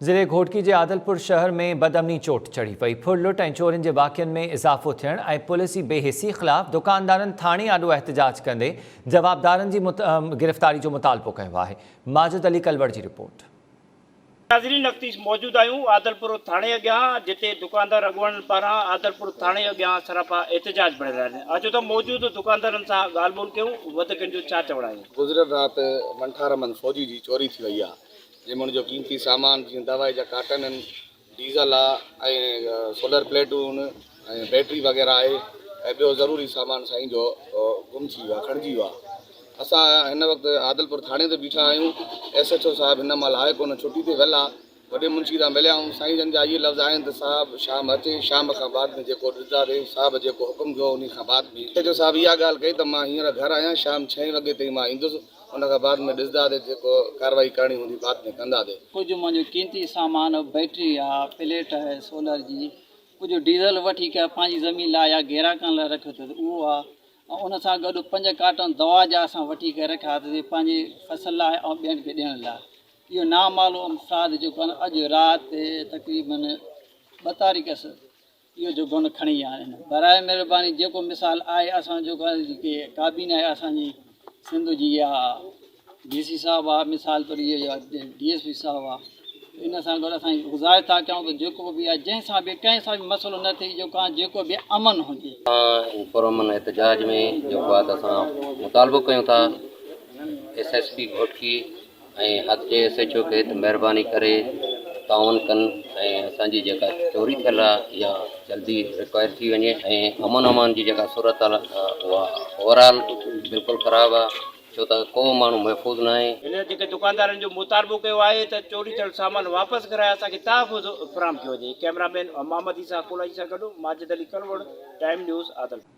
ज़िले घोटकी के आदलपुर शहर में बदअमनी चोट चढ़ी पई। फुर लुट ऐं चोरियुनि जे वाक़िअनि में इज़ाफ़ो थियण ऐं पुलिस जी बेहिसी ख़िलाफ़ दुकानदारनि थाणे आॾो एहतजाज कंदे जवाबदारनि जी गिरफ़्तारी जो मुतालबो कयो आहे। माजिद अली कलवड़ जी रिपोर्ट। नाज़रीन नक़्तीस मौजूद आहियूं आदलपुर थाणे अॻियां, जिते दुकानदार अॻुवाणनि पारां आदलपुर थाणे अॻियां सरापा एहतजाज बणियल आहिनि। अचो त मौजूद दुकानदारनि सां ॻाल्हि ॿोल कयूं, वधीक जो छा चवणु आहे। गुज़िरियल राति मंठार मन फौजी जी चोरी थी वई आहे, जंहिंमें उनजो क़ीमती सामान जीअं दवाई जा कार्टन आहिनि, डीज़ल आहे ऐं सोलर प्लेटूं ऐं बैटरी वग़ैरह आहे ऐं ॿियो ज़रूरी सामान साईं जो गुम थी वियो आहे, खणिजी वियो आहे। असां हिन वक़्तु आदलपुर थाणे ते बीठा आहियूं। SHO साहिबु हिन महिल आहे कोन, छुटी ते वियल आहे। वॾे मुंशी सां मिलिया आहियूं। साईं जन जा इहे लफ़्ज़ आहिनि त साहिबु शाम अचे, शाम खां बाद में जेको ॾिसंदासीं, साहिबु जेको हुकुम कयो उन खां बाद में SHO साहिबु इहा ॻाल्हि कई त मां हींअर घर आहियां, शाम 6 वॻे ताईं मां ईंदुसि, उन खां बाद में ॾिसंदासीं, जेको कार्रवाई करणी हूंदी बाद में कंदासीं। कुछ मुझे कीमती सामान बैटरी आ, प्लेट है सोलर जी, कुछ डीज़ल वठी के पंहिंजी ज़मीन लाइ या ग्राहकनि लाइ रखियो अथसि उहो आहे। ऐं उन सां गॾु 5 कार्टन दवा जा असां वठी करे रखिया अथसि पंहिंजी फसल लाइ ऐं ॿियनि खे ॾियण लाइ। इहो नामालूम अफ़राद जो कनि अॼु राति तक़रीबन 2 तारीख़ इहो जो गुन खणी आहिनि। बराए महिरबानी जेको मिसाल आहे असांजो जेके काबीना आहे असांजी सिंध जी या DC साहब आहे, मिसाल पर इहो DSP साहब आहे, इन सां गॾु असां गुज़ारिश था कयूं त जेको बि आहे जंहिंसां बि कंहिं सां बि मसइलो न थिए, जेको बि अमन हुजे। पुरअमन एहतजाज में जेको आहे त असां मुतालबो कयूं था SSP घोटकी ऐं हथ जे SHO खे त महिरबानी करे ताउन कनि ऐं असांजी जेका चोरी थियल आहे इहा जल्दी रिकवर थी वञे ऐं अमन अमान जी जेका सूरत आहे उहा ओवरऑल बिल्कुलु ख़राबु आहे, छो त को माण्हू महफ़ूज़ न आहे। हिन जेके दुकानदारनि जो मुतालबो कयो आहे त चोरी थियल सामान वापसि कराए असांखे तहफ़ुज़ फ़राहम कयो वञे। कैमरामैन मोहम्मद ईसा कोलाई सां गॾु माजिद अली कलवड़, टाइम न्यूज़ आदलपुर।